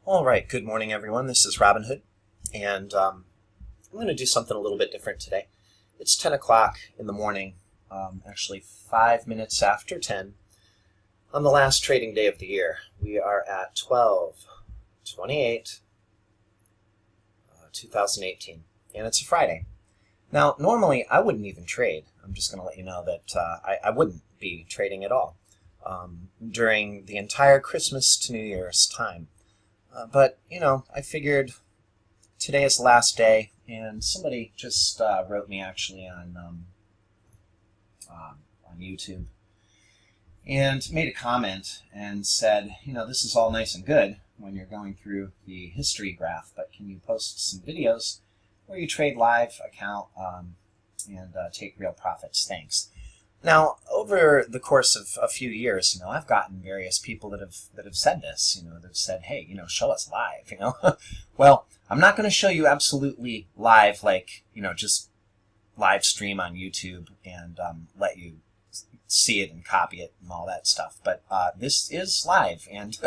All right, good morning, everyone. This is Robin Hood, and I'm going to do something a little bit different today. It's 10 o'clock in the morning, actually 5 minutes after 10, on the last trading day of the year. We are at 12/28, 2018, and it's a Friday. Now, normally I wouldn't even trade. I'm just going to let you know that I wouldn't be trading at all during the entire Christmas to New Year's time. But, I figured today is the last day, and somebody just wrote me actually on YouTube and made a comment and said, this is all nice and good when you're going through the history graph, but can you post some videos where you trade live account and take real profits? Thanks. Now, over the course of a few years, I've gotten various people that have said this, that have said, hey, show us live, Well, I'm not going to show you absolutely live, like, just live stream on YouTube and let you see it and copy it and all that stuff. But this is live, and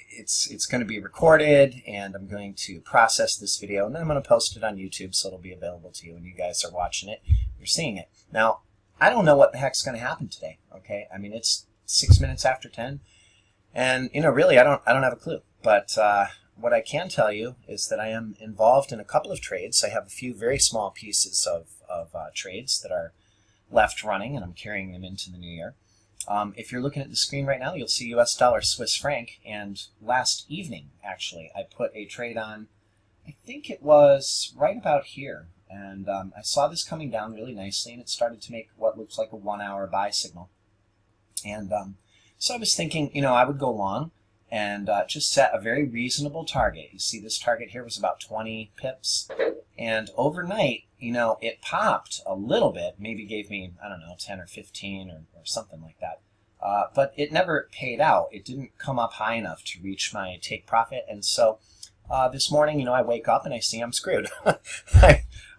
it's going to be recorded, and I'm going to process this video, and then I'm going to post it on YouTube so it'll be available to you, and you guys are watching it, you're seeing it. Now, I don't know what the heck's going to happen today, okay? I mean, it's 6 minutes after 10, and, really, I don't have a clue. But what I can tell you is that I am involved in a couple of trades. I have a few very small pieces of trades that are left running, and I'm carrying them into the new year. If you're looking at the screen right now, you'll see US dollar Swiss franc, and last evening, actually, I put a trade on, I think it was right about here. And I saw this coming down really nicely, and it started to make what looks like a 1 hour buy signal. And so I was thinking, I would go long and just set a very reasonable target. You see this target here was about 20 pips. And overnight, it popped a little bit, maybe gave me, I don't know, 10 or 15 or something like that. But it never paid out. It didn't come up high enough to reach my take profit. And so this morning, I wake up and I see I'm screwed.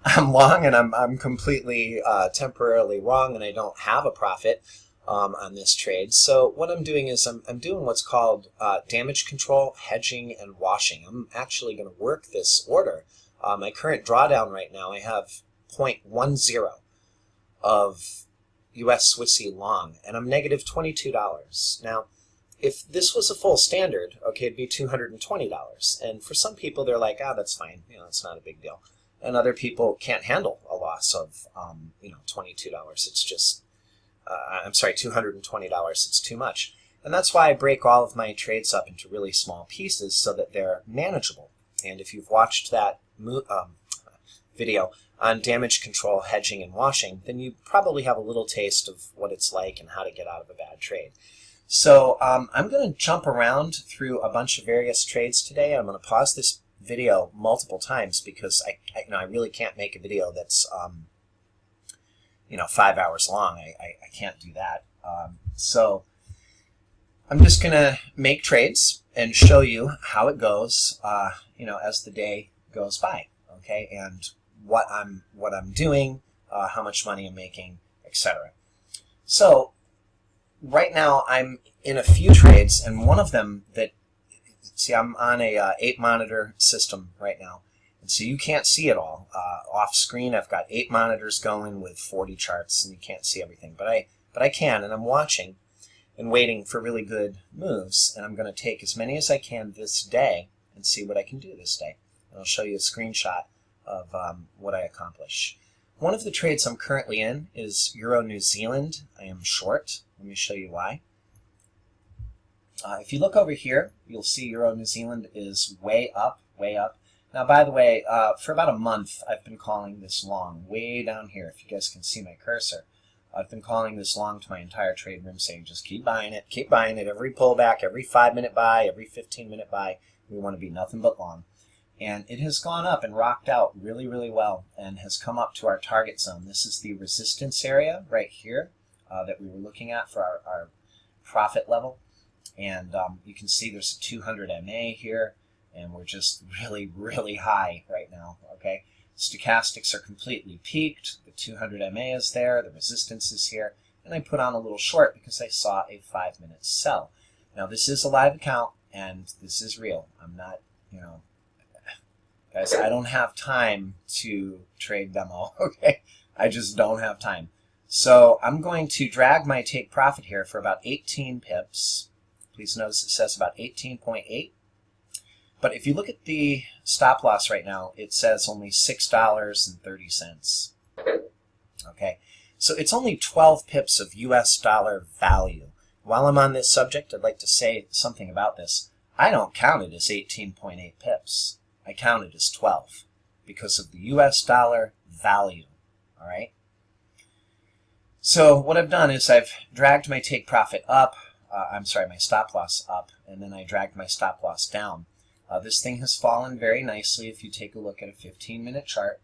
I'm long, and I'm completely temporarily wrong, and I don't have a profit on this trade. So what I'm doing is I'm doing what's called damage control, hedging, and washing. I'm actually going to work this order. My current drawdown right now, I have 0.10 of US Swissy long, and I'm negative $22. Now, if this was a full standard, okay, it'd be $220. And for some people, they're like, that's fine. It's not a big deal. And other people can't handle a loss of, $22. It's just, I'm sorry, $220. It's too much. And that's why I break all of my trades up into really small pieces so that they're manageable. And if you've watched that video on damage control, hedging, and washing, then you probably have a little taste of what it's like and how to get out of a bad trade. So I'm going to jump around through a bunch of various trades today. I'm going to pause this video multiple times because I really can't make a video that's 5 hours long. I can't do that. So I'm just going to make trades and show you how it goes as the day goes by, okay, and what I'm doing, how much money I'm making, etc. So right now I'm in a few trades, and one of them that, see, I'm on a 8 monitor system right now, and so you can't see it all. Off screen, I've got 8 monitors going with 40 charts, and you can't see everything, but I can, and I'm watching and waiting for really good moves, and I'm going to take as many as I can this day and see what I can do this day. And I'll show you a screenshot of what I accomplish. One of the trades I'm currently in is Euro New Zealand. I am short. Let me show you why. If you look over here, you'll see Euro New Zealand is way up, way up. Now, by the way, for about a month, I've been calling this long, way down here, if you guys can see my cursor. I've been calling this long to my entire trade room, saying just keep buying it, every pullback, every 5-minute buy, every 15-minute buy. We want to be nothing but long. And it has gone up and rocked out really, really well and has come up to our target zone. This is the resistance area right here that we were looking at for our profit level. And you can see there's a 200 MA here, and we're just really, really high right now, okay? Stochastics are completely peaked. The 200 MA is there. The resistance is here. And I put on a little short because I saw a 5-minute sell. Now, this is a live account, and this is real. I'm not, guys, I don't have time to trade them all, okay? I just don't have time. So I'm going to drag my take profit here for about 18 pips. Please notice it says about 18.8. But if you look at the stop loss right now, it says only $6.30. Okay, so it's only 12 pips of US dollar value. While I'm on this subject, I'd like to say something about this. I don't count it as 18.8 pips. I count it as 12 because of the US dollar value. All right. So what I've done is I've dragged my take profit up. My stop loss up, and then I dragged my stop loss down. This thing has fallen very nicely if you take a look at a 15-minute chart.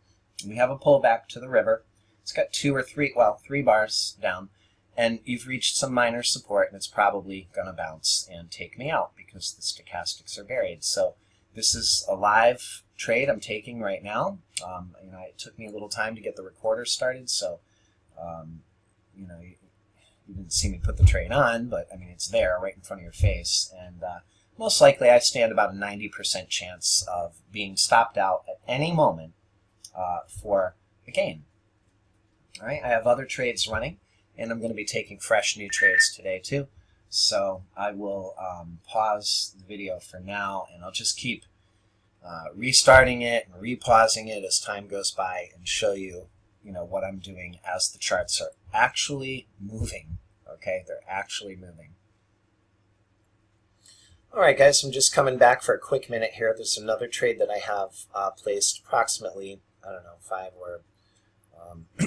We have a pullback to the river. It's got three bars down, and you've reached some minor support, and it's probably going to bounce and take me out because the stochastics are buried. So this is a live trade I'm taking right now. It took me a little time to get the recorder started, so you didn't see me put the trade on, but I mean it's there right in front of your face, and most likely I stand about a 90% chance of being stopped out at any moment for a gain. All right, I have other trades running, and I'm going to be taking fresh new trades today too. So I will pause the video for now, and I'll just keep restarting it and repausing it as time goes by and show you, what I'm doing as the charts are actually moving. Okay, they're actually moving. All right, guys, I'm just coming back for a quick minute here. There's another trade that I have placed approximately, 5 or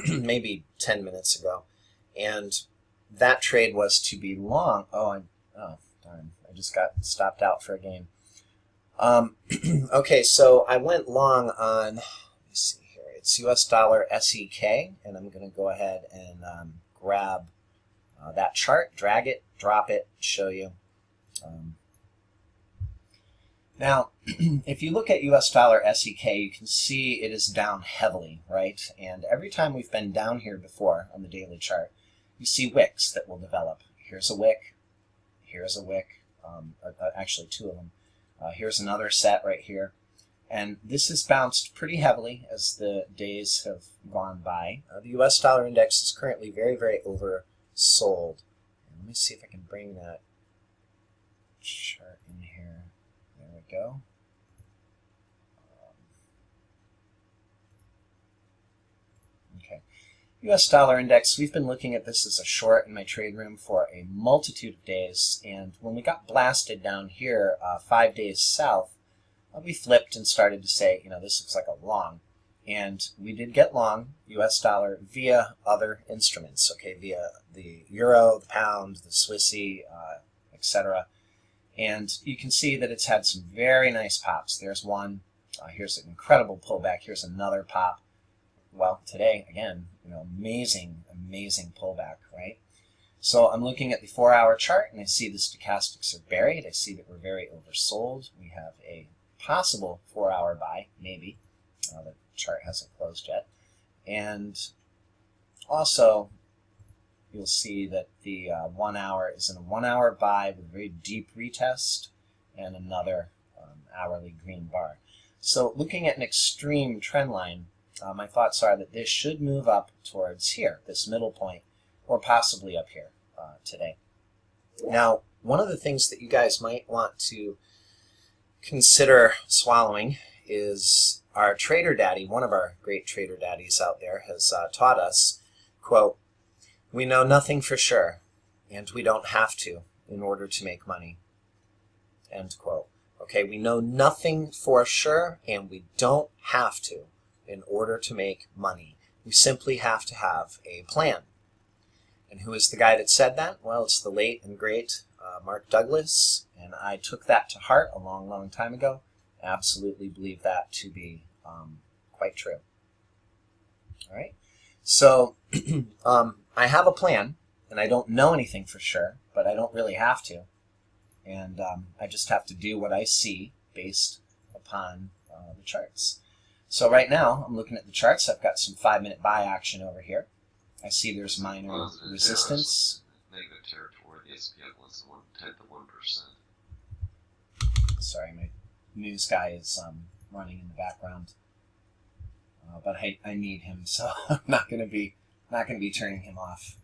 maybe 10 minutes ago. And that trade was to be long. Oh, darn. I just got stopped out for a gain. Okay, so I went long on, let me see here. It's US dollar SEK, and I'm going to go ahead and grab that chart, drag it, drop it, show you. Now, if you look at US dollar SEK, you can see it is down heavily, right? And every time we've been down here before on the daily chart, you see wicks that will develop. Here's a wick, here's a wick, actually two of them. Here's another set right here. And this has bounced pretty heavily as the days have gone by. The US dollar index is currently very, very oversold. Let me see if I can bring that chart in here. There we go. Okay. US dollar index, we've been looking at this as a short in my trade room for a multitude of days, and when we got blasted down here 5 days south, we flipped and started to say, this looks like a long. And we did get long US dollar via other instruments, okay, via the euro, the pound, the Swissy, etc. And you can see that it's had some very nice pops. There's one. Here's an incredible pullback. Here's another pop. Well, today, again, amazing pullback, right? So I'm looking at the 4-hour chart, and I see the stochastics are buried. I see that we're very oversold. We have a possible 4-hour buy, maybe. The chart hasn't closed yet. And also, you'll see that the 1 hour is in a 1-hour buy with a very deep retest and another hourly green bar. So looking at an extreme trend line, my thoughts are that this should move up towards here, this middle point, or possibly up here today. Now, one of the things that you guys might want to consider swallowing is our trader daddy, one of our great trader daddies out there, has taught us, quote, "We know nothing for sure, and we don't have to in order to make money." End quote. Okay, we know nothing for sure, and we don't have to in order to make money. We simply have to have a plan. And who is the guy that said that? Well, it's the late and great Mark Douglas, and I took that to heart a long time ago. I absolutely believe that to be quite true. All right, so I have a plan, and I don't know anything for sure, but I don't really have to. And I just have to do what I see based upon the charts. So right now, I'm looking at the charts. I've got some 5-minute buy action over here. I see there's minor resistance. Negative territory, the SPF was 1/10 of 1%. Sorry, my news guy is running in the background, but I need him, so I'm not going to be turning him off.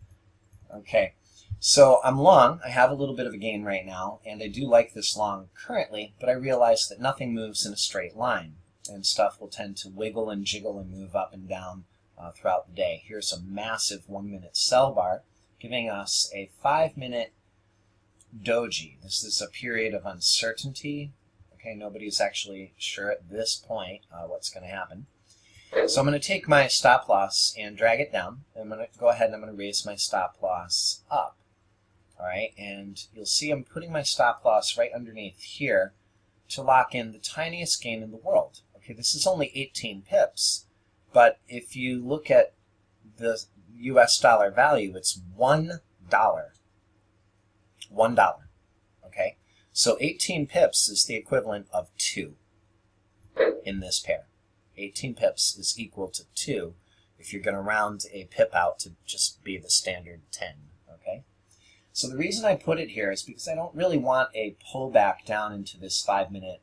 Okay, so I'm long. I have a little bit of a gain right now, and I do like this long currently, but I realize that nothing moves in a straight line, and stuff will tend to wiggle and jiggle and move up and down throughout the day. Here's a massive 1 minute sell bar giving us a 5 minute doji. This is a period of uncertainty. Okay, nobody's actually sure at this point what's going to happen. So I'm going to take my stop loss and drag it down. I'm going to go ahead and I'm going to raise my stop loss up. All right, and you'll see I'm putting my stop loss right underneath here to lock in the tiniest gain in the world. Okay, this is only 18 pips, but if you look at the US dollar value, it's $1. $1. Okay, so 18 pips is the equivalent of 2 in this pair. 18 pips is equal to 2 if you're going to round a pip out to just be the standard 10. Okay, so the reason I put it here is because I don't really want a pullback down into this 5 minute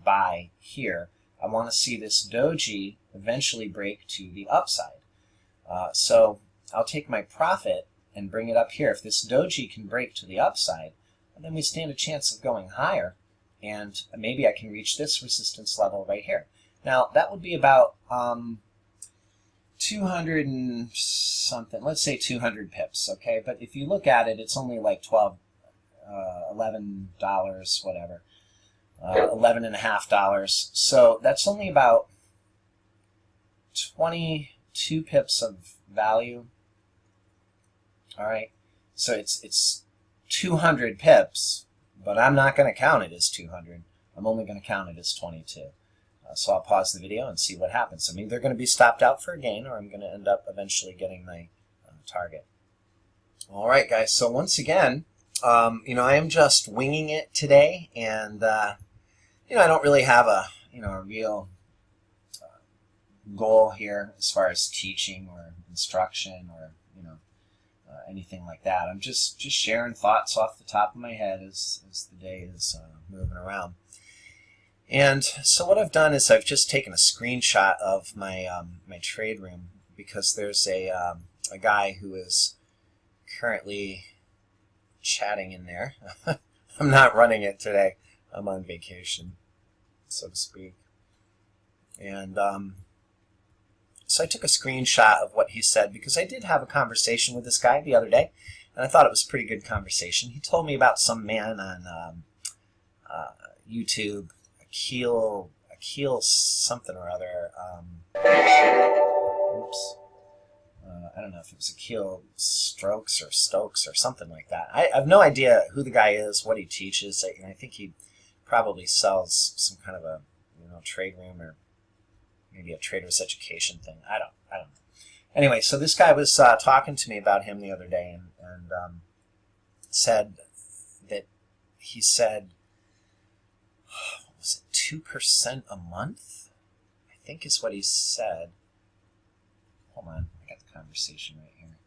buy here. I want to see this doji eventually break to the upside. So I'll take my profit and bring it up here. If this doji can break to the upside, then we stand a chance of going higher, and maybe I can reach this resistance level right here. Now, that would be about 200 and something, let's say 200 pips, okay? But if you look at it, it's only like $11, whatever, $11.50. So that's only about 22 pips of value. All right, so it's 200 pips, but I'm not going to count it as 200. I'm only going to count it as 22. So I'll pause the video and see what happens. I'm either going to be stopped out for a gain, or I'm going to end up eventually getting my target. All right, guys. So once again, I am just winging it today, and I don't really have a real goal here as far as teaching or instruction or anything like that. I'm just sharing thoughts off the top of my head as the day is moving around. And so what I've done is I've just taken a screenshot of my my trade room, because there's a guy who is currently chatting in there. I'm not running it today. I'm on vacation, so to speak. And so I took a screenshot of what he said, because I did have a conversation with this guy the other day, and I thought it was a pretty good conversation. He told me about some man on YouTube, Akil something or other. Oops. I don't know if it was Akil Stokes or something like that. I have no idea who the guy is, what he teaches. I think he probably sells some kind of a trade room, or maybe a trader's education thing. I don't know. Anyway, so this guy was talking to me about him the other day, and said that he said, what was it, 2% a month? I think is what he said. Hold on, I got the conversation right here.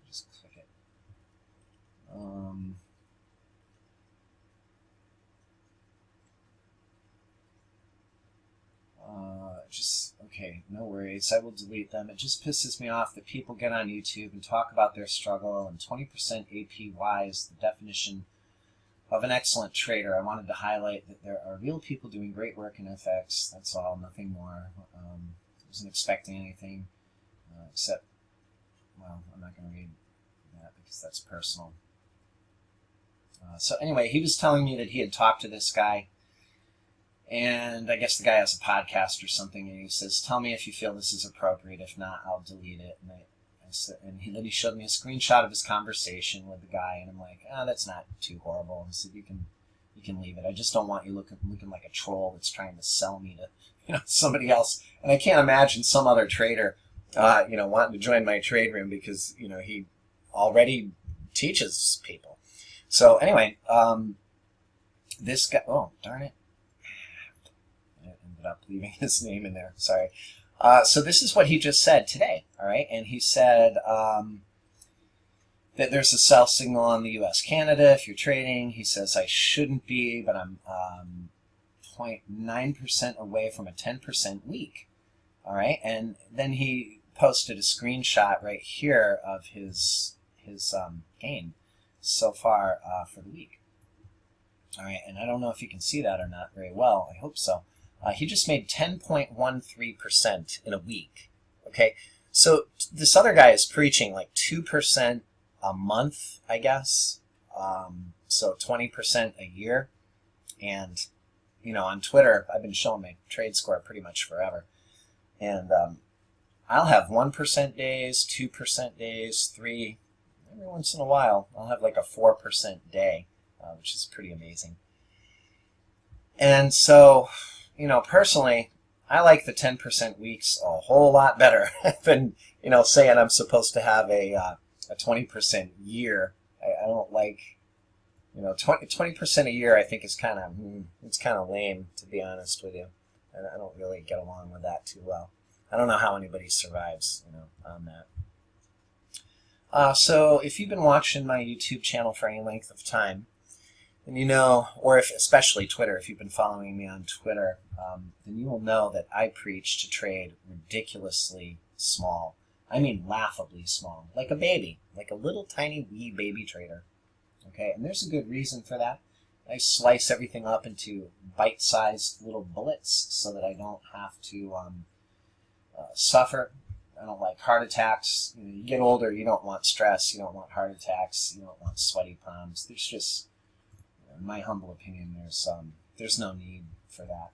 Just click it. Okay, no worries. I will delete them. It just pisses me off that people get on YouTube and talk about their struggle, and 20% APY is the definition of an excellent trader. I wanted to highlight that there are real people doing great work in FX. That's all, nothing more. Wasn't expecting anything except, well, I'm not going to read that because that's personal. So anyway, he was telling me that he had talked to this guy, and I guess the guy has a podcast or something, and he says, tell me if you feel this is appropriate. If not, I'll delete it. And then he showed me a screenshot of his conversation with the guy, and I'm like, that's not too horrible. He said, you can leave it. I just don't want you looking like a troll that's trying to sell me to somebody else. And I can't imagine some other trader wanting to join my trade room because he already teaches people. So anyway, this guy, oh darn it, I ended up leaving his name in there, sorry. So this is what he just said today, all right? And he said that that there's a sell signal on the US Canada if you're trading. He says I shouldn't be, but I'm 0.9% away from a 10% week. All right, and then he posted a screenshot right here of his gain so far for the week. All right, and I don't know if you can see that or not very well. I hope so. He just made 10.13% in a week. Okay, so this other guy is preaching like 2% a month, I guess. So 20% a year. And, you know, on Twitter, I've been showing my trade score pretty much forever. And I'll have 1% days, 2% days, 3%. Every once in a while, I'll have like a 4% day, which is pretty amazing. And so, you know, personally, I like the 10% weeks a whole lot better than, you know, saying I'm supposed to have a 20% year. I don't like, you know, 20% a year I think is kind of, it's kind of lame, to be honest with you. And I don't really get along with that too well. I don't know how anybody survives, you know, on that. So if you've been watching my YouTube channel for any length of time, then you know, or if especially Twitter, if you've been following me on Twitter, then you will know that I preach to trade ridiculously small. I mean laughably small, like a baby, like a little tiny wee baby trader. Okay, and there's a good reason for that. I slice everything up into bite-sized little bullets so that I don't have to suffer. I don't like heart attacks. You know, you get older, you don't want stress, you don't want heart attacks, you don't want sweaty palms. There's just, you know, in my humble opinion, there's no need for that.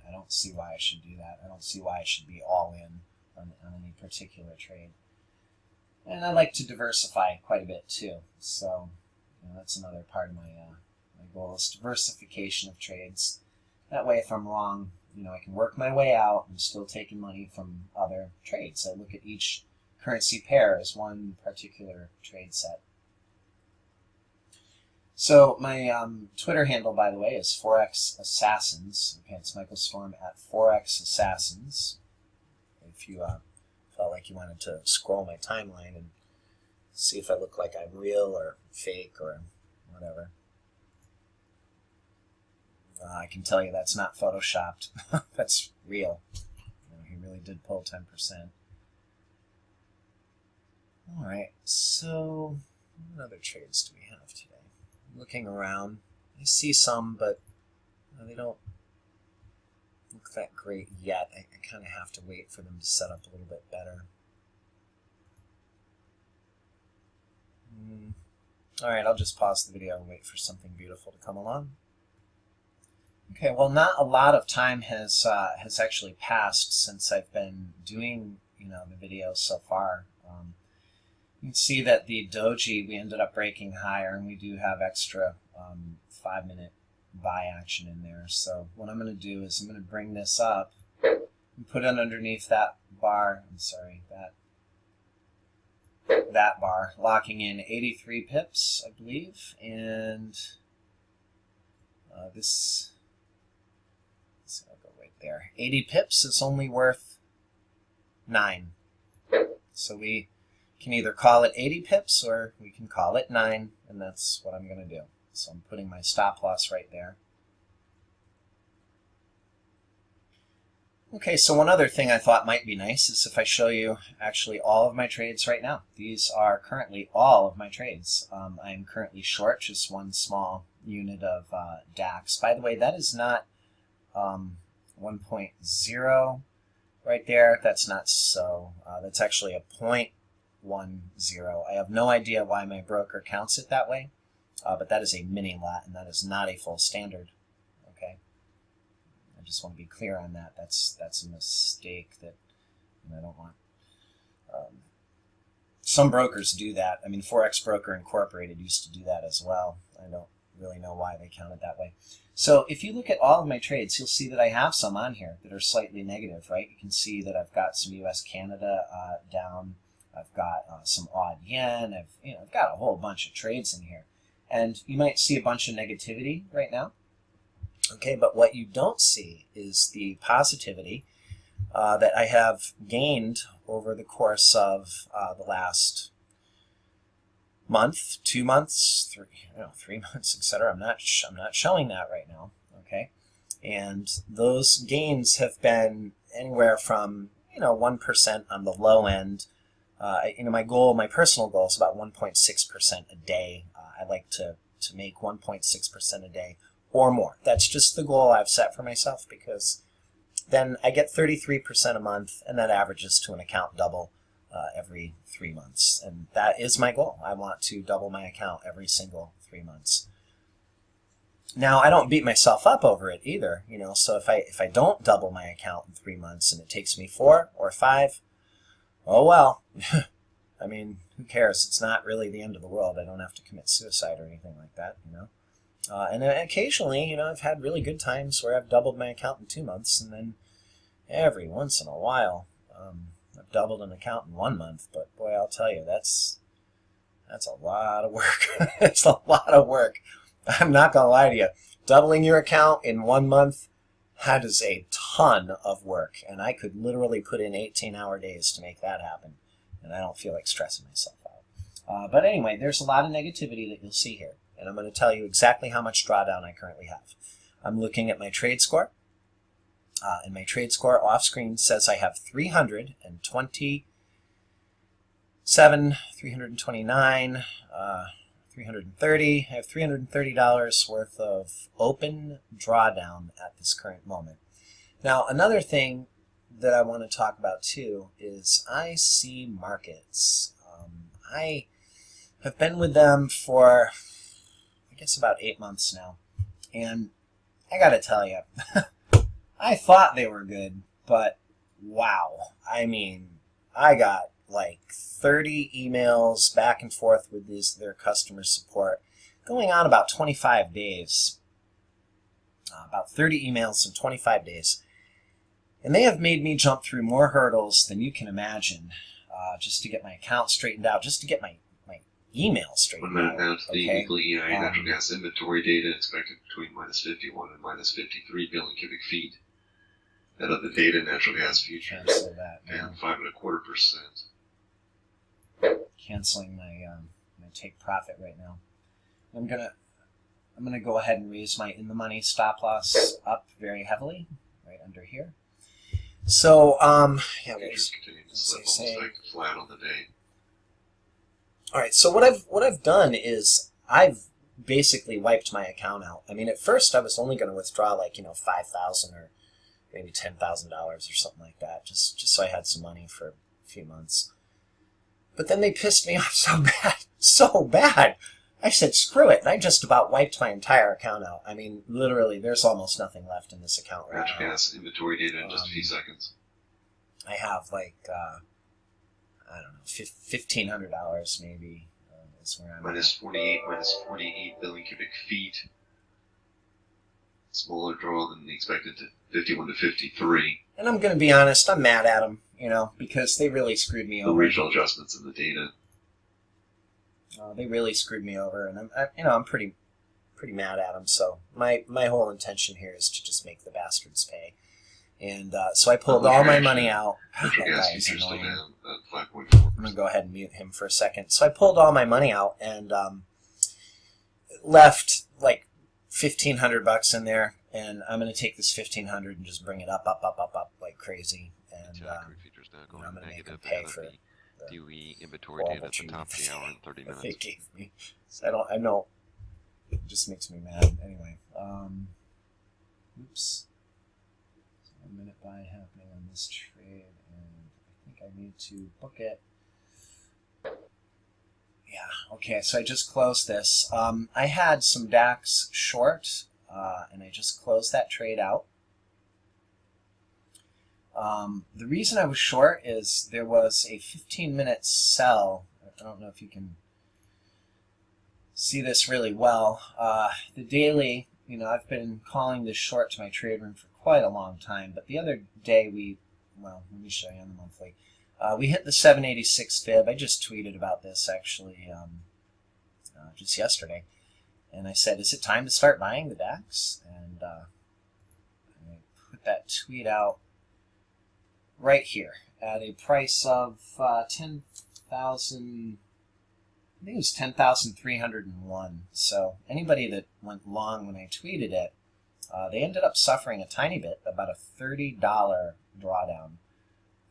I don't see why I should do that. I don't see why I should be all in on any particular trade. And I like to diversify quite a bit too. So, you know, that's another part of my goal is diversification of trades. That way, if I'm wrong, you know, I can work my way out. I'm still taking money from other trades. I look at each currency pair as one particular trade set. So my Twitter handle, by the way, is Forex Assassins. Okay, it's Michael Storm at Forex Assassins. If you felt like you wanted to scroll my timeline and see if I look like I'm real or fake or whatever. I can tell you that's not photoshopped. That's real. You know, he really did pull 10%. All right, so what other trades do we have today? I'm looking around. I see some, but they don't look that great yet. I kind of have to wait for them to set up a little bit better. All right, I'll just pause the video and wait for something beautiful to come along. Okay, well, not a lot of time has actually passed since I've been doing, you know, the videos so far. You can see that the doji, we ended up breaking higher, and we do have extra 5-minute buy action in there. So what I'm going to do is I'm going to bring this up and put it underneath that bar. I'm sorry, that bar, locking in 83 pips, I believe, and this. I'll go right there. 80 pips is only worth 9. So we can either call it 80 pips or we can call it 9, and that's what I'm going to do. So I'm putting my stop loss right there. Okay, so one other thing I thought might be nice is if I show you actually all of my trades right now. These are currently all of my trades. I'm currently short just one small unit of DAX. By the way, that is not 1.0 right there. That's not so. That's actually a 0.10. I have no idea why my broker counts it that way, but that is a mini lot, and that is not a full standard. Okay, I just want to be clear on that. That's a mistake that I don't want. Some brokers do that. I mean, Forex Broker Incorporated used to do that as well. I don't really know why they count it that way. So if you look at all of my trades, you'll see that I have some on here that are slightly negative, right? You can see that I've got some US Canada down. I've got some odd yen. I've got a whole bunch of trades in here. And you might see a bunch of negativity right now. Okay, but what you don't see is the positivity that I have gained over the course of the last month, 2 months, 3 months, etc. I'm not showing that right now. Okay, and those gains have been anywhere from 1% on the low end. My personal goal is about 1.6% a day. I like to make 1.6% a day or more. That's just the goal I've set for myself, because then I get 33% a month, and that averages to an account double every 3 months. And that is my goal. I want to double my account every single 3 months. Now, I don't beat myself up over it either, so if I don't double my account in 3 months and it takes me 4 or 5, oh well. I mean, who cares? It's not really the end of the world. I don't have to commit suicide or anything like that, And occasionally, I've had really good times where I've doubled my account in 2 months, and then every once in a while, I've doubled an account in 1 month. But boy, I'll tell you, that's a lot of work. It's a lot of work. I'm not going to lie to you. Doubling your account in 1 month, that is a ton of work. And I could literally put in 18-hour days to make that happen. And I don't feel like stressing myself out. But anyway, there's a lot of negativity that you'll see here. And I'm going to tell you exactly how much drawdown I currently have. I'm looking at my trade score. And my trade score off screen says I have 327, 329, 330. I have $330 worth of open drawdown at this current moment. Now, another thing that I want to talk about too is IC markets. I have been with them for, I guess, about 8 months now, and I gotta tell you, I thought they were good, but wow. I mean, I got like 30 emails back and forth with their customer support going on about 25 days. About 30 emails in 25 days. And they have made me jump through more hurdles than you can imagine, just to get my account straightened out, just to get my email straightened out. 1 minute now to the weekly EIA natural gas inventory data expected between -51 and -53 billion cubic feet. That of the data natural gas futures and 5.25%. Canceling my take profit right now. I'm gonna go ahead and raise my in the money stop loss up very heavily, right under here. So yeah, futures continuing to slip almost back to flat on the day. All right, so what I've done is I've basically wiped my account out. I mean, at first I was only going to withdraw like $5,000 or maybe $10,000 or something like that, just so I had some money for a few months. But then they pissed me off so bad. I said, screw it, and I just about wiped my entire account out. I mean, literally, there's almost nothing left in this account right now. Natural gas inventory data in just a few seconds. I have like, I don't know, $1,500 maybe is where I'm -48 billion cubic feet. Smaller draw than the expected to 51 to 53. And I'm going to be honest, I'm mad at them, because they really screwed me over. The regional adjustments in the data. They really screwed me over, and I'm pretty mad at them. So my whole intention here is to just make the bastards pay. And so I pulled all my money out. God, that guy is annoying. I'm going to go ahead and mute him for a second. So I pulled all my money out and left like $1,500 in there, and I'm going to take this $1,500 and just bring it up like crazy, and I'm going to make them pay for the DOE inventory data at the top of the hour in 30 minutes. They gave me. So I know. It just makes me mad. Anyway, oops. So 1 minute buy happening on this trade, and I think I need to book it. Yeah, okay, so I just closed this. I had some DAX short, and I just closed that trade out. The reason I was short is there was a 15-minute sell. I don't know if you can see this really well. The daily, I've been calling this short to my trade room for quite a long time, but the other day let me show you on the monthly. We hit the 786 fib. I just tweeted about this actually just yesterday. And I said, is it time to start buying the DAX? And I put that tweet out right here at a price of 10,000, think it was 10,301. So anybody that went long when I tweeted it, they ended up suffering a tiny bit, about a $30 drawdown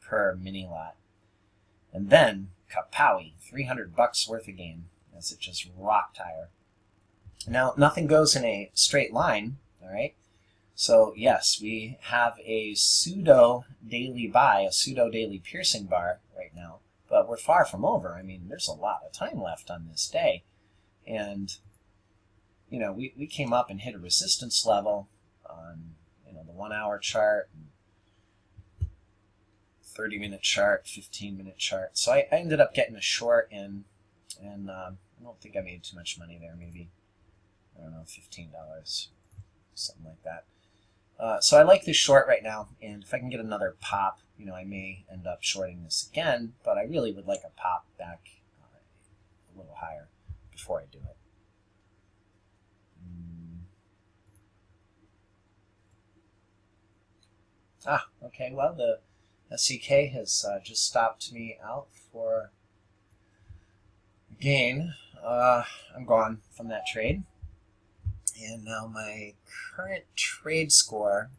per mini lot. And then, kapowie, $300 worth of gain as it just rocked higher. Now, nothing goes in a straight line, all right? So, yes, we have a pseudo daily buy, a pseudo daily piercing bar right now, but we're far from over. I mean, there's a lot of time left on this day. And, you know, we came up and hit a resistance level on, you know, the 1 hour chart, 30-minute chart, 15-minute chart. So I ended up getting a short in, and I don't think I made too much money there, maybe, I don't know, $15, something like that. So I like this short right now, and if I can get another pop, you know, I may end up shorting this again, but I really would like a pop back a little higher before I do it. Okay, well, the SEK has just stopped me out for a gain. I'm gone from that trade. And now my current trade score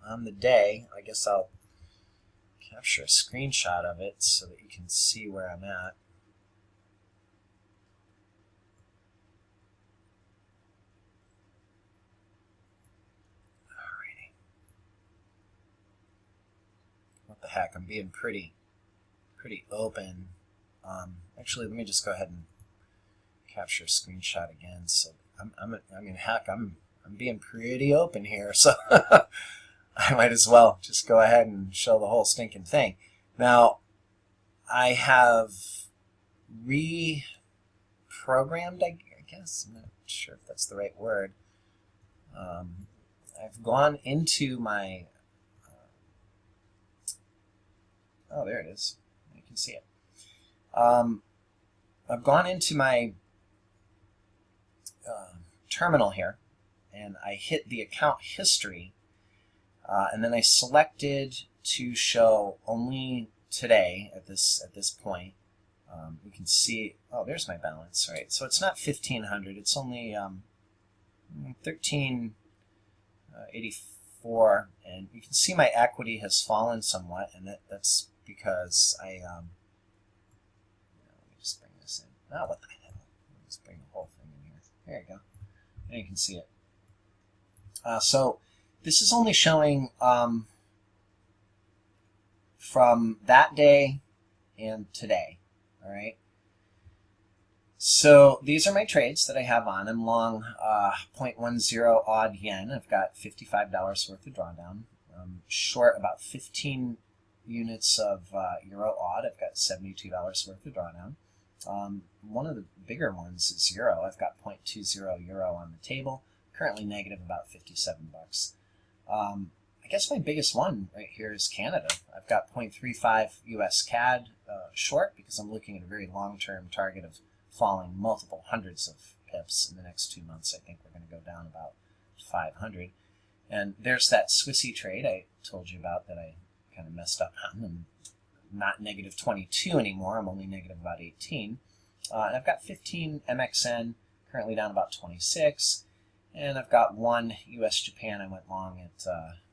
on the day, I guess I'll capture a screenshot of it so that you can see where I'm at. Alrighty. What the heck, I'm being pretty open. Actually, let me just go ahead and capture a screenshot again. So I'm being pretty open here, so I might as well just go ahead and show the whole stinking thing. Now, I have reprogrammed, I guess. I'm not sure if that's the right word. I've gone into my... oh, there it is. You can see it. I've gone into my terminal here, and I hit the account history, and then I selected to show only today at this point. You can see, oh, there's my balance. All right, so it's not 1,500; it's only 1,384, and you can see my equity has fallen somewhat, and that's because I let me just bring this in. Oh, what the hell? Let me just bring the whole thing in here. There you go. And you can see it. So this is only showing from that day and today. All right. So these are my trades that I have on. I'm long 0.10 odd yen. I've got $55 worth of drawdown. I'm short about 15 units of euro odd. I've got $72 worth of drawdown. One of the bigger ones is euro. I've got 0.20 euro on the table. Currently negative about $57. I guess my biggest one right here is Canada. I've got 0.35 US CAD short because I'm looking at a very long-term target of falling multiple hundreds of pips in the next 2 months. I think we're going to go down about 500. And there's that Swissy trade I told you about that I kind of messed up on. I'm not negative 22 anymore. I'm only negative about 18. And I've got 15 MXN, currently down about 26. And I've got one US Japan. I went long at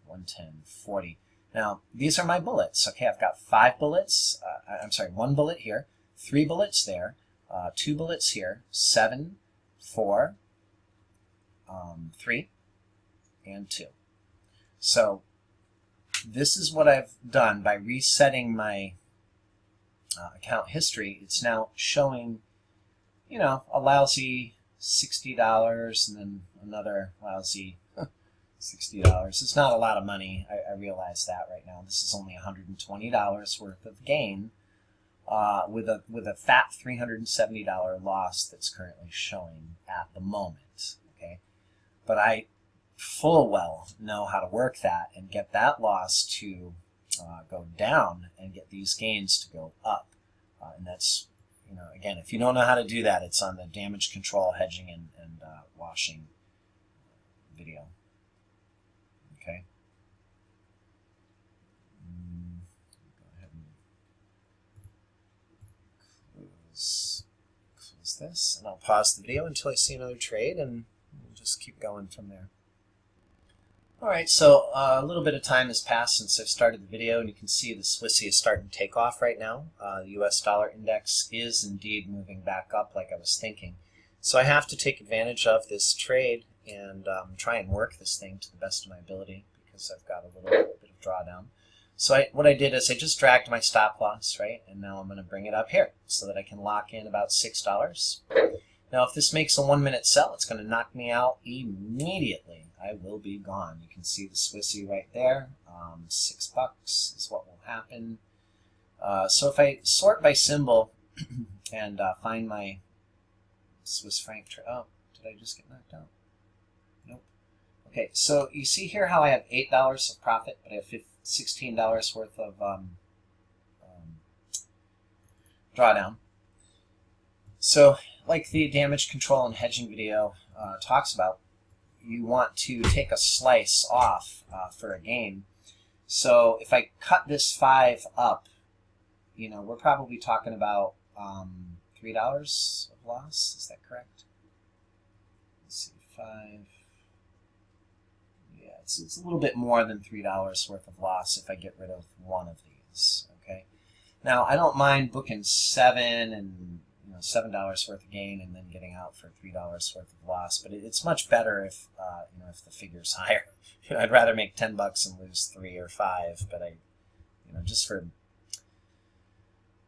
110.40. Now, these are my bullets. Okay, I've got 5 bullets. I'm sorry, 1 bullet here, 3 bullets there, 2 bullets here, 7, 4, 3, and 2. So this is what I've done by resetting my account history. It's now showing, you know, a lousy $60 and then another lousy $60. It's not a lot of money. I realize that right now. This is only $120 worth of gain with a fat $370 loss that's currently showing at the moment. Okay, but I full well know how to work that and get that loss to go down and get these gains to go up. And that's, you know, again, if you don't know how to do that, it's on the damage control, hedging, and washing video. Okay. Go ahead and close this, and I'll pause the video until I see another trade, and we'll just keep going from there. Alright, so a little bit of time has passed since I've started the video, and you can see the Swissy is starting to take off right now. The US dollar index is indeed moving back up like I was thinking. So I have to take advantage of this trade and try and work this thing to the best of my ability because I've got a little bit of drawdown. So what I did is I just dragged my stop loss, right? And now I'm going to bring it up here so that I can lock in about $6. Now, if this makes a 1 minute sell, it's going to knock me out immediately. I will be gone. You can see the Swissy right there. $6 is what will happen. So if I sort by symbol and find my Swiss franc trade. Oh, did I just get knocked out? Nope. Okay, so you see here how I have $8 of profit, but I have $16 worth of drawdown. So, like the damage control and hedging video talks about, you want to take a slice off for a gain. So if I cut this 5 up, you know, we're probably talking about $3 of loss. Is that correct? Let's see, 5. Yeah, it's a little bit more than $3 worth of loss if I get rid of one of these. Okay. Now I don't mind booking 7 and $7 worth of gain and then getting out for $3 worth of loss, but it's much better if if the figure's higher. I'd rather make $10 and lose 3 or 5, but just for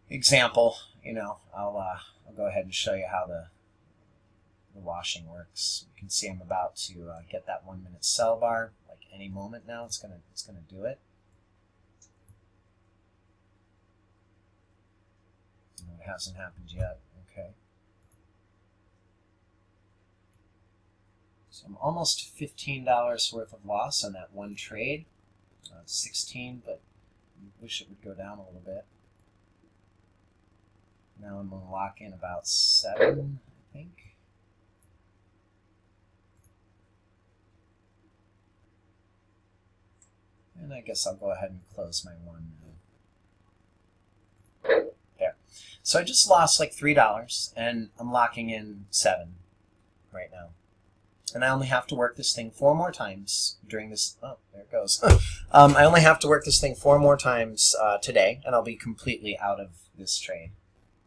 example, I'll go ahead and show you how the washing works. You can see I'm about to get that 1 minute sell bar. Like any moment now, it's gonna do it. It hasn't happened yet. Okay. So I'm almost $15 worth of loss on that one trade. 16, but I wish it would go down a little bit. Now I'm going to lock in about 7, I think. And I guess I'll go ahead and close my one now. There. So I just lost like $3, and I'm locking in 7 right now. And I only have to work this thing 4 more times during this. Oh, there it goes. I only have to work this thing 4 more times today, and I'll be completely out of this trade.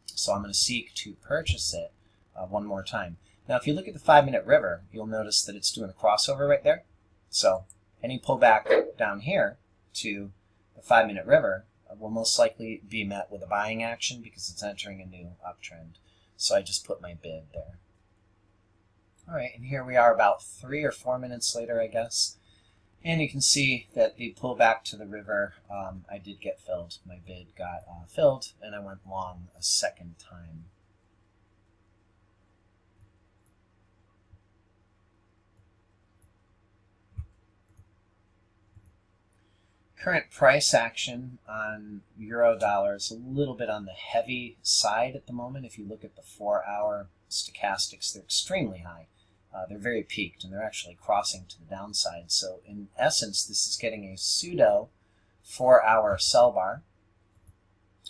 So I'm going to seek to purchase it 1 more time. Now, if you look at the 5-minute river, you'll notice that it's doing a crossover right there. So any pullback down here to the 5-minute river will most likely be met with a buying action because it's entering a new uptrend. So I just put my bid there. All right, and here we are about 3 or 4 minutes later, I guess. And you can see that the pullback to the river, I did get filled. My bid got filled, and I went long a second time. Current price action on euro dollar is a little bit on the heavy side at the moment. If you look at the 4-hour stochastics, they're extremely high. They're very peaked, and they're actually crossing to the downside. So in essence, this is getting a pseudo 4-hour sell bar.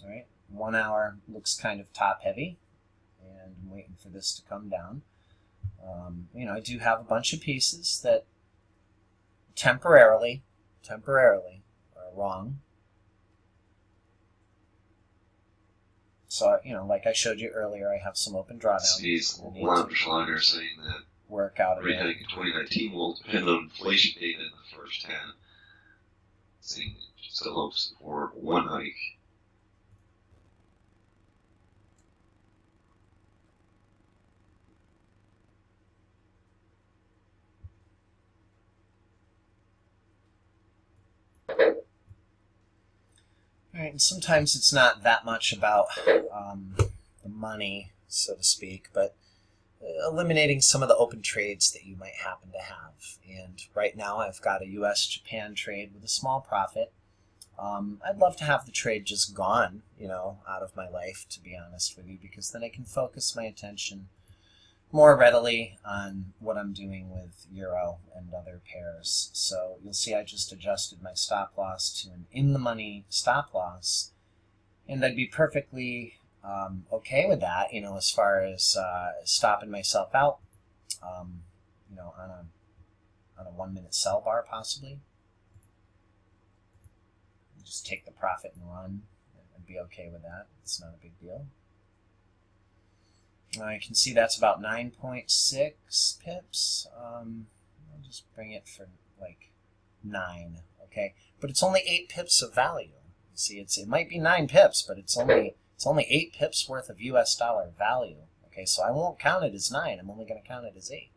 All right, 1 hour looks kind of top heavy, and I'm waiting for this to come down. I do have a bunch of pieces that temporarily are wrong. So, like I showed you earlier, I have some open drawdown. He's Schlager saying that work out of rate it. hike in 2019 will depend on inflation data in the first half. Saying still hopes for 1 hike. All right, and sometimes it's not that much about the money, so to speak, but eliminating some of the open trades that you might happen to have. And right now I've got a US-Japan trade with a small profit. I'd love to have the trade just gone, out of my life, to be honest with you, because then I can focus my attention more readily on what I'm doing with euro and other pairs. So you'll see I just adjusted my stop loss to an in-the-money stop loss, and I'd be perfectly okay with that, you know, as far as stopping myself out, you know, on a 1 minute sell bar possibly. Just take the profit and run and be okay with that. It's not a big deal. I can see that's about 9.6 pips. I'll just bring it for like 9, okay? But it's only 8 pips of value. You see, it might be 9 pips, but it's only 8 pips worth of US dollar value. Okay, so I won't count it as 9. I'm only going to count it as 8.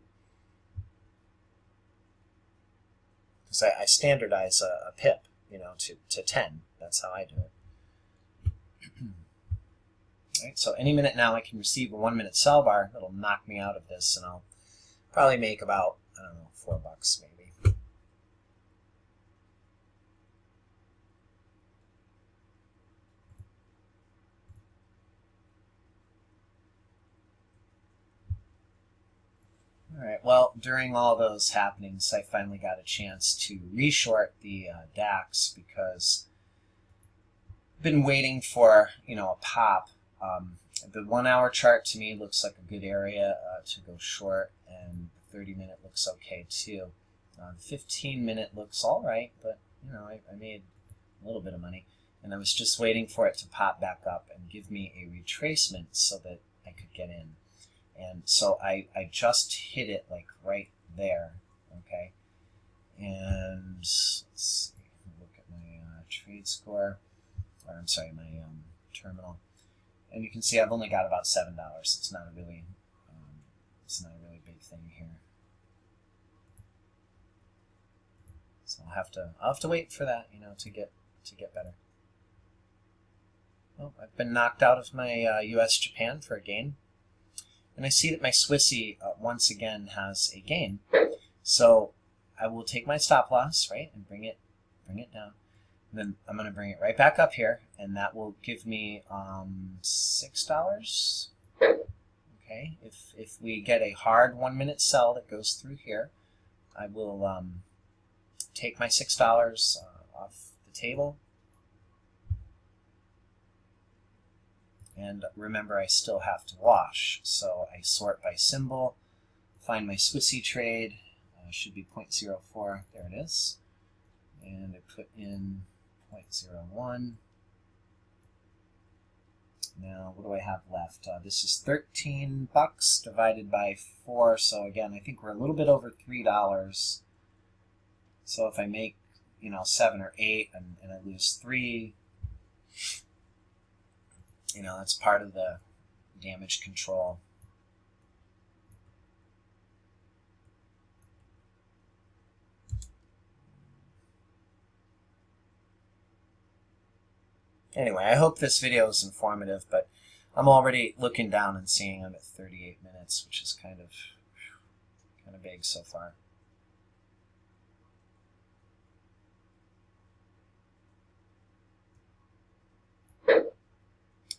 Because I standardize a pip, you know, to 10. That's how I do it. Right, so any minute now I can receive a 1 minute sell bar that'll knock me out of this, and I'll probably make about, I don't know, $4 maybe. Alright, well, during all those happenings, I finally got a chance to reshort the DAX because I've been waiting for, you know, a pop. The 1 hour chart to me looks like a good area to go short, and the 30 minute looks okay too. The 15 minute looks alright, but, you know, I made a little bit of money, and I was just waiting for it to pop back up and give me a retracement so that I could get in. And so I just hit it like right there, okay? And let's see, look at my trade score, or I'm sorry, my terminal. And you can see I've only got about $7. It's not a really big thing here. So I'll have to wait for that, you know, to get better. Well, I've been knocked out of my US Japan for a gain. And I see that my Swissy once again has a gain. So I will take my stop loss, right, and bring it down. And then I'm going to bring it right back up here, and that will give me $6. Okay, if we get a hard 1 minute sell that goes through here, I will take my $6 off the table. And remember, I still have to wash. So I sort by symbol, find my Swissy trade, should be 0.04, there it is. And I put in 0.01. Now, what do I have left? This is $13 divided by 4. So again, I think we're a little bit over $3. So if I make, you know, 7 or 8 and I lose 3, you know, that's part of the damage control. Anyway, I hope this video is informative, but I'm already looking down and seeing I'm at 38 minutes, which is kind of big so far.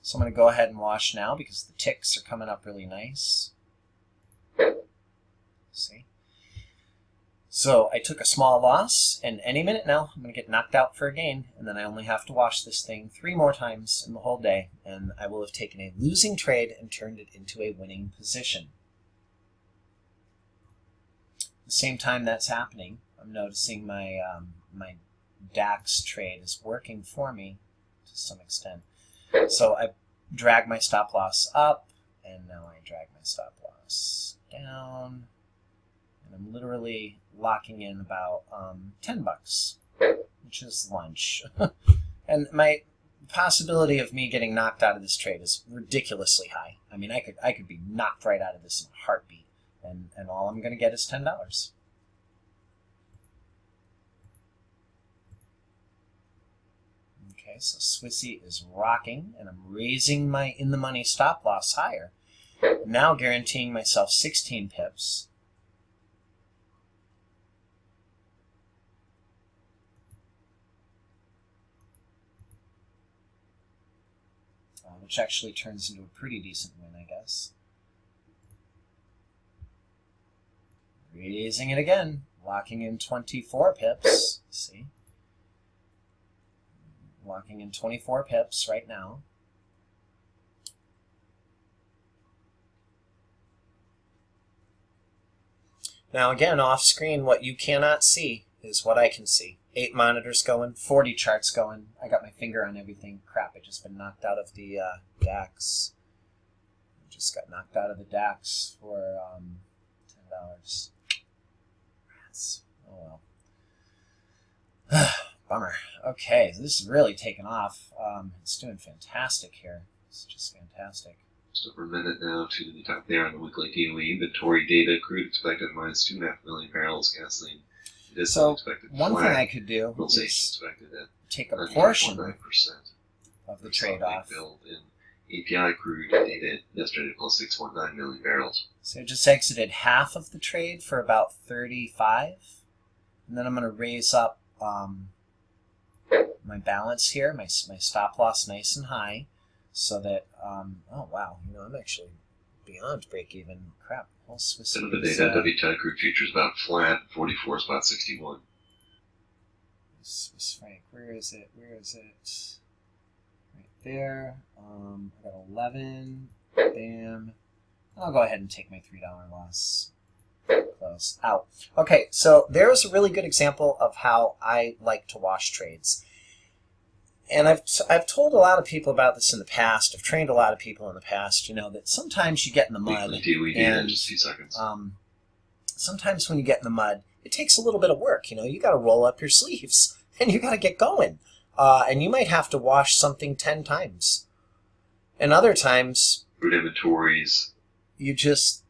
So I'm going to go ahead and wash now because the ticks are coming up really nice. See? So I took a small loss, and any minute now I'm going to get knocked out for a gain, and then I only have to wash this thing 3 more times in the whole day, and I will have taken a losing trade and turned it into a winning position. At the same time that's happening, I'm noticing my my DAX trade is working for me to some extent. So I drag my stop loss up, and now I drag my stop loss down, and I'm literally locking in about $10, which is lunch. And my possibility of me getting knocked out of this trade is ridiculously high. I mean, I could be knocked right out of this in a heartbeat, and all I'm going to get is $10. Okay, so Swissy is rocking, and I'm raising my in-the-money stop loss higher. Now guaranteeing myself 16 pips. Which actually turns into a pretty decent win, I guess. Raising it again, locking in 24 pips. See? Locking in 24 pips right now. Now again, off screen, what you cannot see is what I can see. 8 monitors going, 40 charts going. I got my finger on everything. Crap, I just been knocked out of the DAX. I just got knocked out of the DAX for $10. Rats. Oh well. Bummer. Okay, this is really taken off. It's doing fantastic here. It's just fantastic. Just over a minute now to the top there on the weekly DOE inventory data. Crude expected minus 2.5 million barrels. Gasoline so expected one flat. thing I could do is expected at take a portion 9% of the trade off. Build in API crude data yesterday plus 6.9 million barrels. So I just exited half of the trade for about 35, and then I'm going to raise up my balance here, my stop loss nice and high, so that oh wow, I'm actually beyond break even. Crap, whole Swiss. End of the data, WTI crude futures about flat, 44.61. Swiss franc, where is it? Right there. I got 11. Bam. I'll go ahead and take my $3 loss. Close. Out. Okay, so there's a really good example of how I like to wash trades. And I've told a lot of people about this in the past. I've trained a lot of people in the past, that sometimes you get in the mud. And just a few seconds. Sometimes when you get in the mud, it takes a little bit of work. You got to roll up your sleeves and you got to get going. And you might have to wash something 10 times. And other times, crude inventories, you just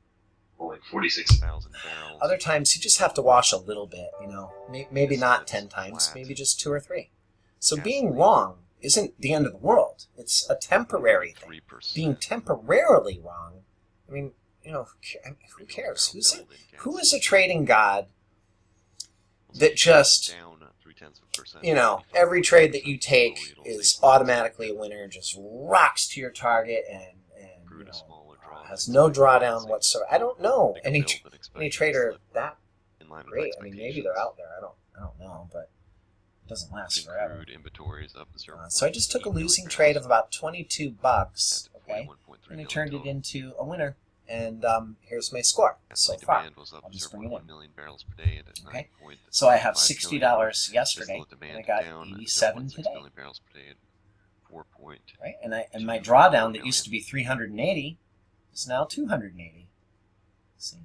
only 46,000 barrels. Other times you just have to wash a little bit. Maybe not 10 times, maybe just 2 or 3. So being wrong isn't the end of the world. It's a temporary thing. 3%. Being temporarily wrong, I mean, who cares? Who is a trading god that just, every trade that you take is automatically a winner, just rocks to your target and has no drawdown whatsoever? I don't know any trader that great. I mean, maybe they're out there. I don't know, but it doesn't last forever. So I just took a losing trade of about $22, okay, and I turned it into a winner. And here's my score so far. I'll just bring it in. Okay, so I have $60 yesterday, and I got 87 today. Right, and my drawdown that used to be 380 is now 280. See,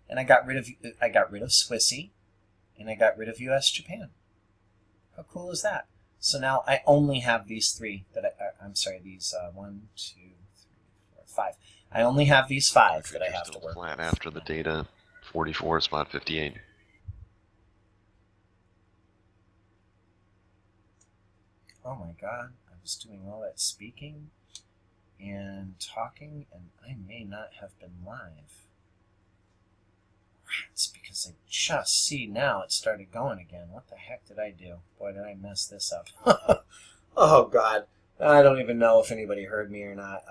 and I got rid of Swissy, and I got rid of US Japan. How cool is that? So now I only have these 3 that I'm sorry, these 1, 2, 3, 4, 5. I only have these 5 that I have to work flat with. After the data, 44.58. Oh my God, I was doing all that speaking and talking, and I may not have been live. It's because I just see now it started going again. What the heck did I do? Boy, did I mess this up. Oh God. I don't even know if anybody heard me or not.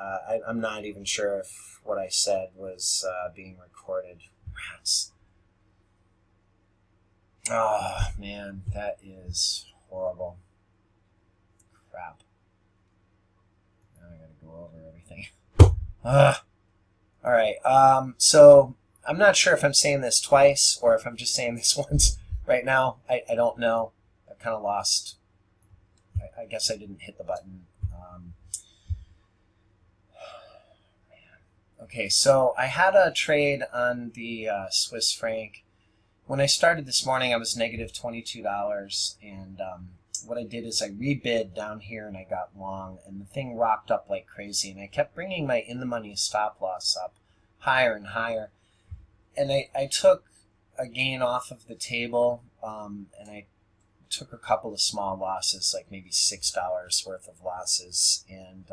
I'm not even sure if what I said was being recorded. Rats. Oh, man, that is horrible. Crap. Now I gotta go over everything. Alright, so I'm not sure if I'm saying this twice or if I'm just saying this once right now. I don't know. I kind of lost. I guess I didn't hit the button. Okay, so I had a trade on the Swiss franc. When I started this morning, I was negative $22, and what I did is I rebid down here and I got long, and the thing rocked up like crazy, and I kept bringing my in-the-money stop loss up higher and higher, and I took a gain off of the table, and I took a couple of small losses, like maybe $6 worth of losses, and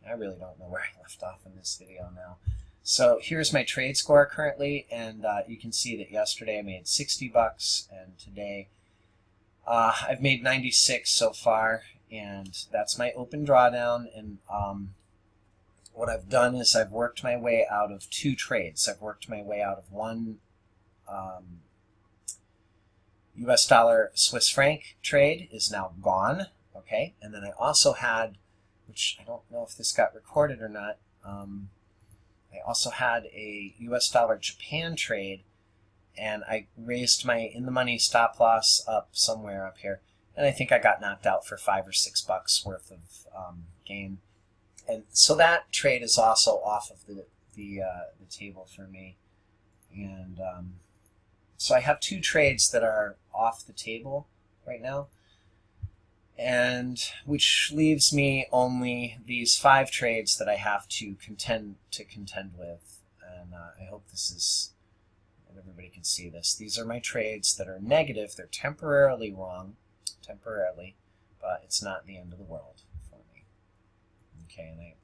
I really don't know where I left off in this video now. So here's my trade score currently, and you can see that yesterday I made $60, and today I've made 96 so far, and that's my open drawdown. And what I've done is I've worked my way out of 2 trades. I've worked my way out of one US dollar Swiss franc trade is now gone, okay, and then I also had, which I don't know if this got recorded or not, I also had a US dollar Japan trade, and I raised my in-the-money stop loss up somewhere up here, and I think I got knocked out for $5 or $6 worth of gain. And so that trade is also off of the table for me. And so I have 2 trades that are off the table right now, and which leaves me only these 5 trades that I have to contend with. And I hope that everybody can see this. These are my trades that are negative. They're temporarily wrong, but it's not the end of the world for me. Okay, and I'm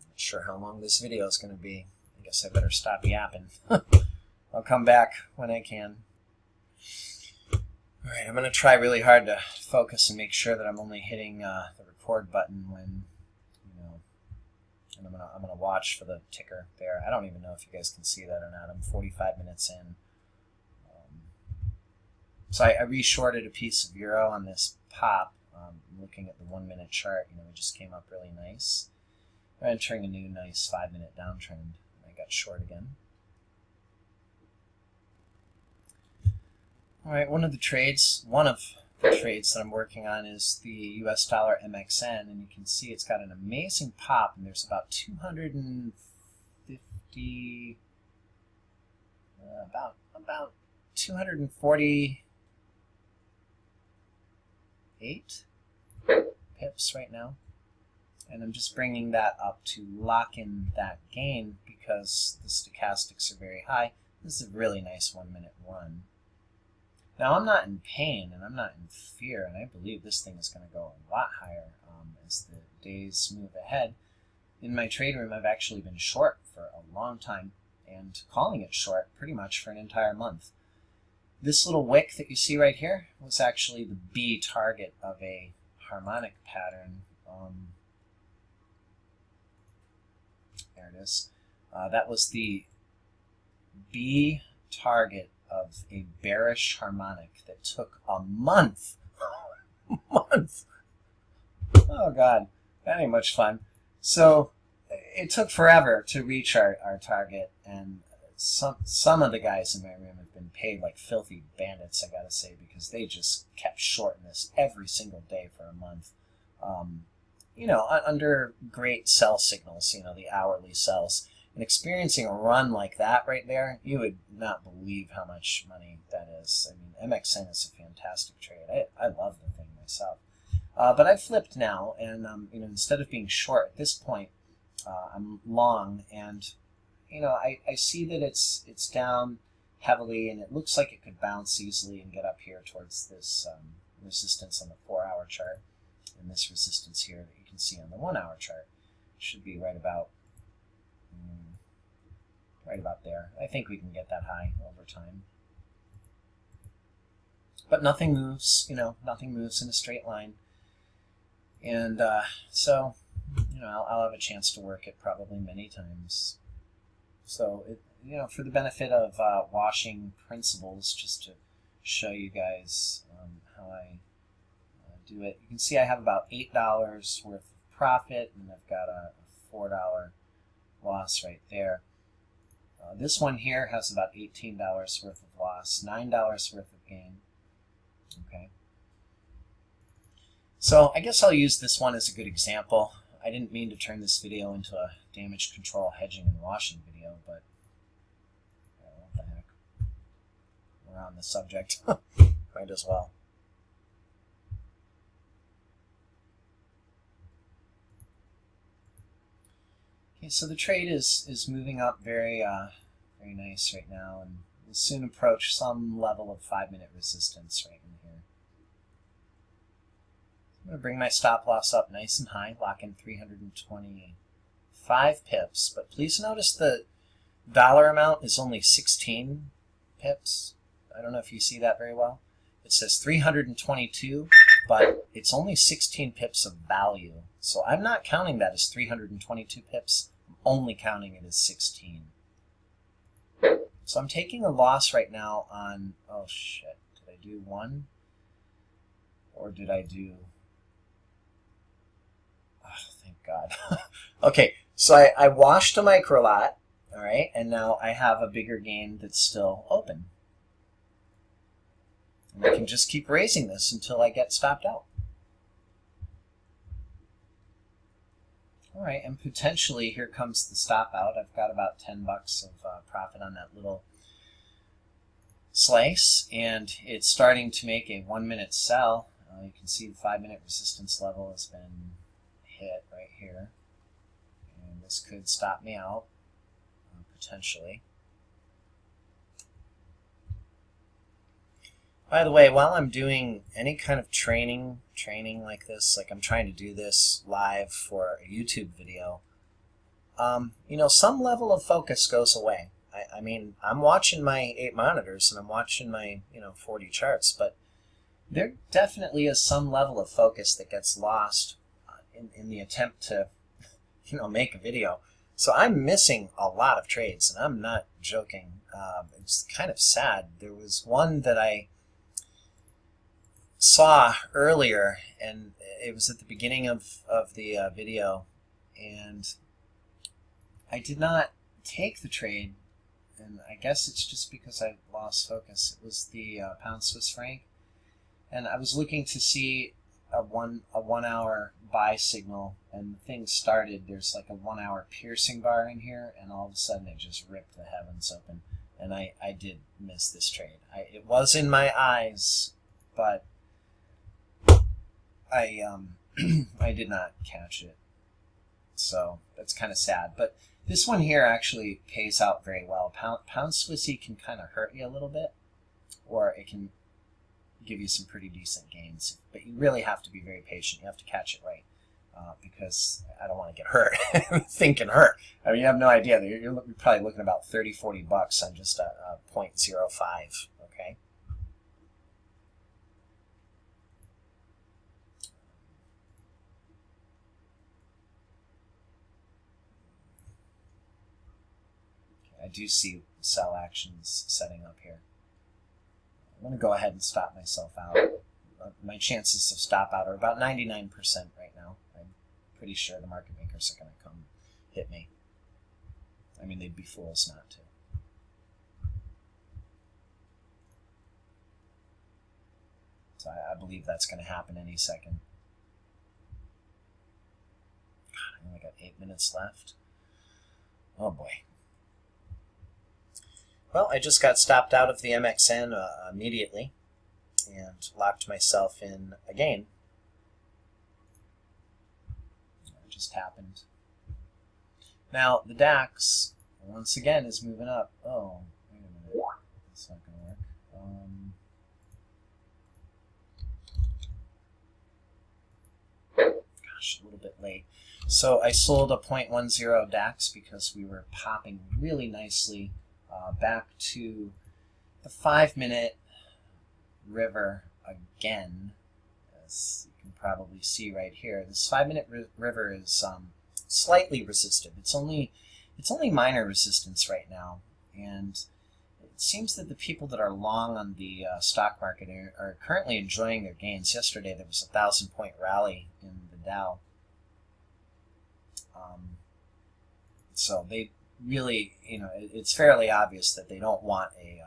not sure how long this video is going to be. I guess I better stop yapping. I'll come back when I can. All right, I'm going to try really hard to focus and make sure that I'm only hitting the record button when, and I'm gonna watch for the ticker there. I don't even know if you guys can see that or not. I'm 45 minutes in. So I re-shorted a piece of euro on this pop. Looking at the 1-minute chart, it just came up really nice. I'm entering a new nice 5-minute downtrend. I got short again. All right, one of the trades that I'm working on is the US dollar MXN, and you can see it's got an amazing pop, and there's about 250, about 248 pips right now. And I'm just bringing that up to lock in that gain because the stochastics are very high. This is a really nice 1-minute run. Now, I'm not in pain and I'm not in fear, and I believe this thing is going to go a lot higher as the days move ahead. In my trade room, I've actually been short for a long time and calling it short pretty much for an entire month. This little wick that you see right here was actually the B target of a harmonic pattern. There it is. That was the B target of a bearish harmonic that took a month. Oh God, that ain't much fun. So it took forever to reach our target, and some of the guys in my room have been paid like filthy bandits, I gotta say, because they just kept shorting this every single day for a month. Under great sell signals, the hourly sells. And experiencing a run like that right there, you would not believe how much money that is. I mean, MXN is a fantastic trade. I love the thing myself. But I've flipped now, and instead of being short at this point, I'm long, and I see that it's down heavily, and it looks like it could bounce easily and get up here towards this resistance on the 4-hour chart, and this resistance here that you can see on the 1-hour chart should be right about there. I think we can get that high over time. But nothing moves, nothing moves in a straight line. And so, I'll have a chance to work it probably many times. So, for the benefit of washing principles, just to show you guys how I do it, you can see I have about $8 worth of profit, and I've got a $4 loss right there. This one here has about $18 worth of loss, $9 worth of gain. Okay. So I guess I'll use this one as a good example. I didn't mean to turn this video into a damage control, hedging, and washing video, but what the heck. We're on the subject. Might as well. Okay, so the trade is moving up very nice right now, and will soon approach some level of 5-minute resistance right in here. I'm going to bring my stop loss up nice and high, lock in 325 pips, but please notice the dollar amount is only 16 pips. I don't know if you see that very well. It says 322, but it's only 16 pips of value. So I'm not counting that as 322 pips. I'm only counting it as 16. So I'm taking a loss right now on, oh shit, did I do one? Or did I do, oh, thank God. Okay, so I washed a micro lot, All right, and now I have a bigger gain that's still open. And I can just keep raising this until I get stopped out. All right, and potentially here comes the stop out. I've got about $10 of profit on that little slice, and it's starting to make a 1-minute sell. You can see the 5-minute resistance level has been hit right here, and this could stop me out potentially. By the way, while I'm doing any kind of training like this, like I'm trying to do this live for a YouTube video, you know, some level of focus goes away. I mean, I'm watching my 8 monitors and I'm watching my, 40 charts, but there definitely is some level of focus that gets lost in the attempt to, make a video. So I'm missing a lot of trades, and I'm not joking. It's kind of sad. There was one that I saw earlier, and it was at the beginning of the video, and I did not take the trade, and I guess it's just because I lost focus. It was the pound Swiss franc, and I was looking to see a one hour buy signal, and the thing started. There's like a 1 hour piercing bar in here, and all of a sudden it just ripped the heavens open, and I did miss this trade. It was in my eyes, but I I did not catch it, so that's kind of sad. But this one here actually pays out very well. Pound Swissy can kind of hurt you a little bit, or it can give you some pretty decent gains. But you really have to be very patient. You have to catch it right, because I don't want to get hurt thinking hurt. I mean, you have no idea. You're probably looking about $30-40 on just a 0.05, okay? I do see sell actions setting up here. I'm going to go ahead and stop myself out. My chances of stop out are about 99% right now. I'm pretty sure the market makers are going to come hit me. I mean, they'd be fools not to. So I believe that's going to happen any second. God, I only got 8 minutes left. Oh boy. Well, I just got stopped out of the MXN immediately and locked myself in again. It just happened. Now, the DAX, once again, is moving up. Oh, wait a minute. That's not going to work. Gosh, a little bit late. So I sold a 0.10 DAX because we were popping really nicely back to the 5-minute river again, as you can probably see right here. This 5-minute river is slightly resistive. It's only minor resistance right now, and it seems that the people that are long on the stock market are currently enjoying their gains. Yesterday there was a 1,000-point rally in the Dow, so they really, it's fairly obvious that they don't want a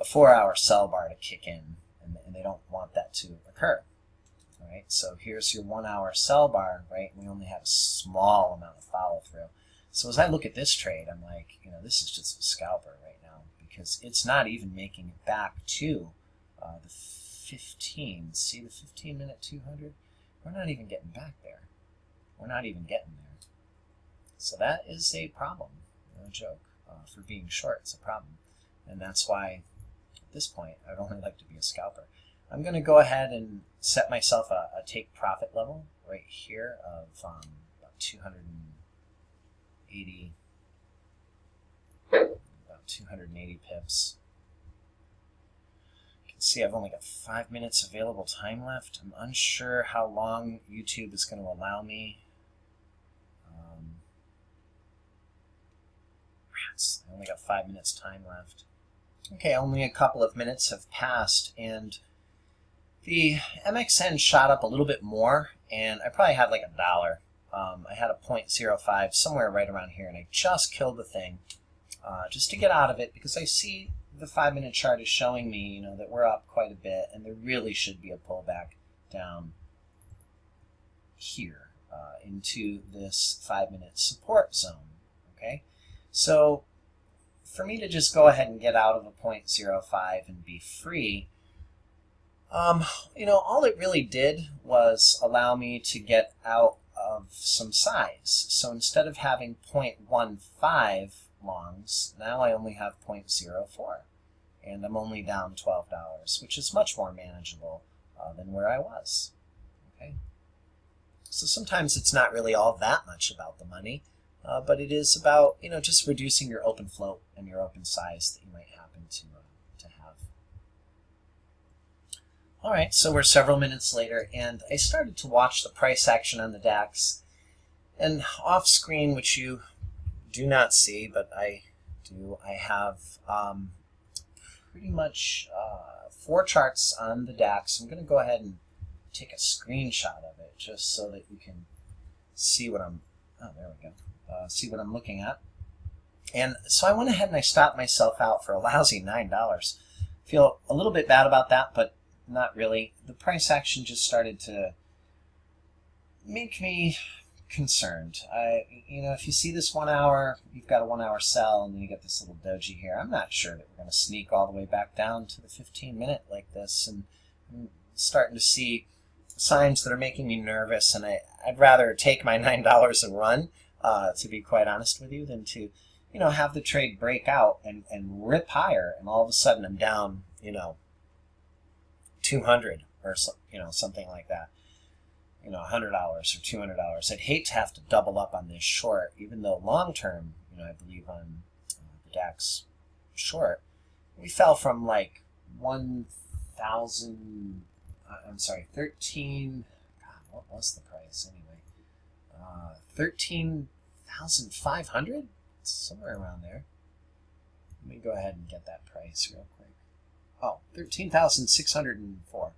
4-hour sell bar to kick in, and they don't want that to occur. All right, so here's your 1-hour sell bar, right? And we only have a small amount of follow through. So as I look at this trade, I'm like, this is just a scalper right now, because it's not even making it back to the 15. See the 15-minute 200? We're not even getting back there. We're not even getting there. So that is a problem, no joke. For being short, it's a problem. And that's why, at this point, I'd only like to be a scalper. I'm going to go ahead and set myself a take profit level right here of about 280 pips. You can see I've only got 5 minutes available time left. I'm unsure how long YouTube is going to allow me. I only got 5 minutes time left. Okay, only a couple of minutes have passed, and the MXN shot up a little bit more, and I probably had like $1 I had a 0.05 somewhere right around here, and I just killed the thing just to get out of it, because I see the 5-minute chart is showing me, you know, that we're up quite a bit, and there really should be a pullback down here into this 5-minute support zone. Okay, so for me to just go ahead and get out of a 0.05 and be free, you know, all it really did was allow me to get out of some size. So instead of having 0.15 longs, now I only have 0.04, and I'm only down $12, which is much more manageable than where I was. Okay, so sometimes it's not really all that much about the money, but it is about, you know, just reducing your open float and your open size that you might happen to have. All right, so we're several minutes later, and I started to watch the price action on the DAX, and off screen, which you do not see, but I do, I have pretty much 4 charts on the DAX. I'm going to go ahead and take a screenshot of it just so that you can see what I'm, oh, there we go, see what I'm looking at. And so I went ahead and I stopped myself out for a lousy $9. Feel a little bit bad about that, but not really. The price action just started to make me concerned. You know, if you see this 1 hour, you've got a 1 hour sell, and then you get this little doji here. I'm not sure that we're going to sneak all the way back down to the 15-minute like this, and I'm starting to see signs that are making me nervous, and I'd rather take my $9 and run, to be quite honest with you, than to, you know, have the trade break out and rip higher, and all of a sudden I'm down, you know, 200 or so, you know, something like that, you know, $100 or $200. I'd hate to have to double up on this short, even though long term, you know, I believe on the DAX short, we fell from like 1,000. I'm sorry, 13. God, what was the price anyway? 13,500, somewhere around there. Let me go ahead and get that price real quick. Oh, 13,604.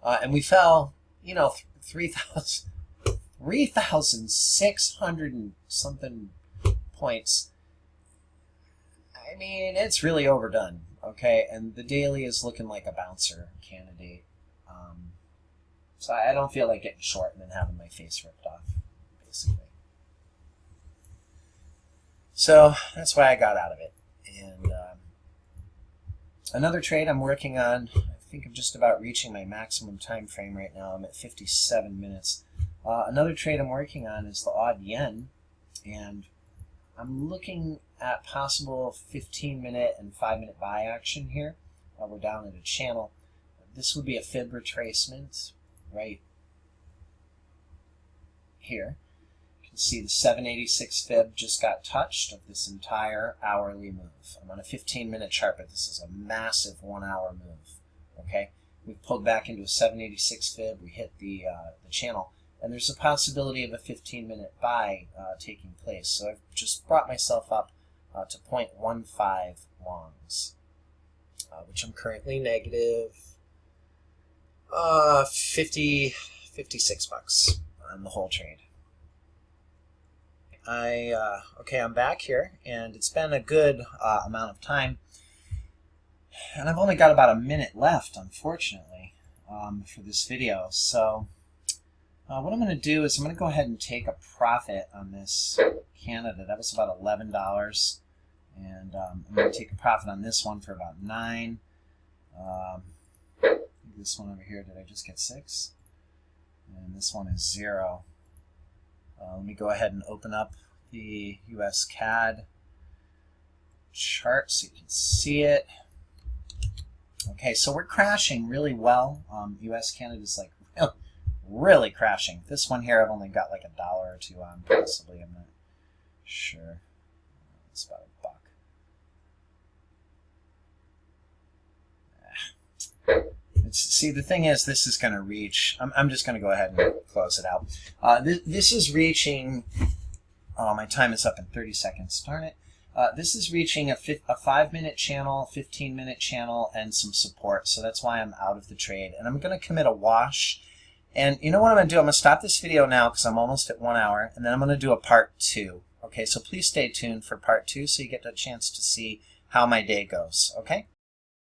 And we fell, you know, 3,600 and something points. I mean, it's really overdone, okay? And the daily is looking like a bouncer candidate. So I don't feel like getting short and then having my face ripped off, basically. So that's why I got out of it. And another trade I'm working on, I think I'm just about reaching my maximum time frame right now. I'm at 57 minutes. Another trade I'm working on is the odd yen, and I'm looking at possible 15-minute and 5-minute buy action here. We're down at a channel. This would be a fib retracement right here. You can see the 786 fib just got touched of this entire hourly move. I'm on a 15-minute chart, but this is a massive 1 hour move. Okay, we pulled back into a 786 fib. We hit the channel, and there's a possibility of a 15-minute buy taking place. So I've just brought myself up to 0.15 longs, which I'm currently negative 56 bucks on the whole trade. Okay, I'm back here, and it's been a good amount of time, and I've only got about a minute left, unfortunately, for this video. So what I'm going to do is I'm going to go ahead and take a profit on this Canada. That was about $11, and I'm going to take a profit on this one for about $9. This one over here, did I just get 6? And this one is 0. Let me go ahead and open up the US CAD chart so you can see it. Okay, so we're crashing really well. US Canada's like really crashing. This one here I've only got like $1 or $2 on, possibly. I'm not sure. It's about $1. See, the thing is, this is going to reach, I'm just going to go ahead and close it out. This is reaching, oh, my time is up in 30 seconds, darn it. This is reaching a 5-minute channel, 15-minute channel, and some support, so that's why I'm out of the trade. And I'm going to commit a wash, And you know what I'm going to do? I'm going to stop this video now because I'm almost at 1 hour, and then I'm going to do a part 2. Okay, so please stay tuned for part 2 so you get a chance to see how my day goes. Okay?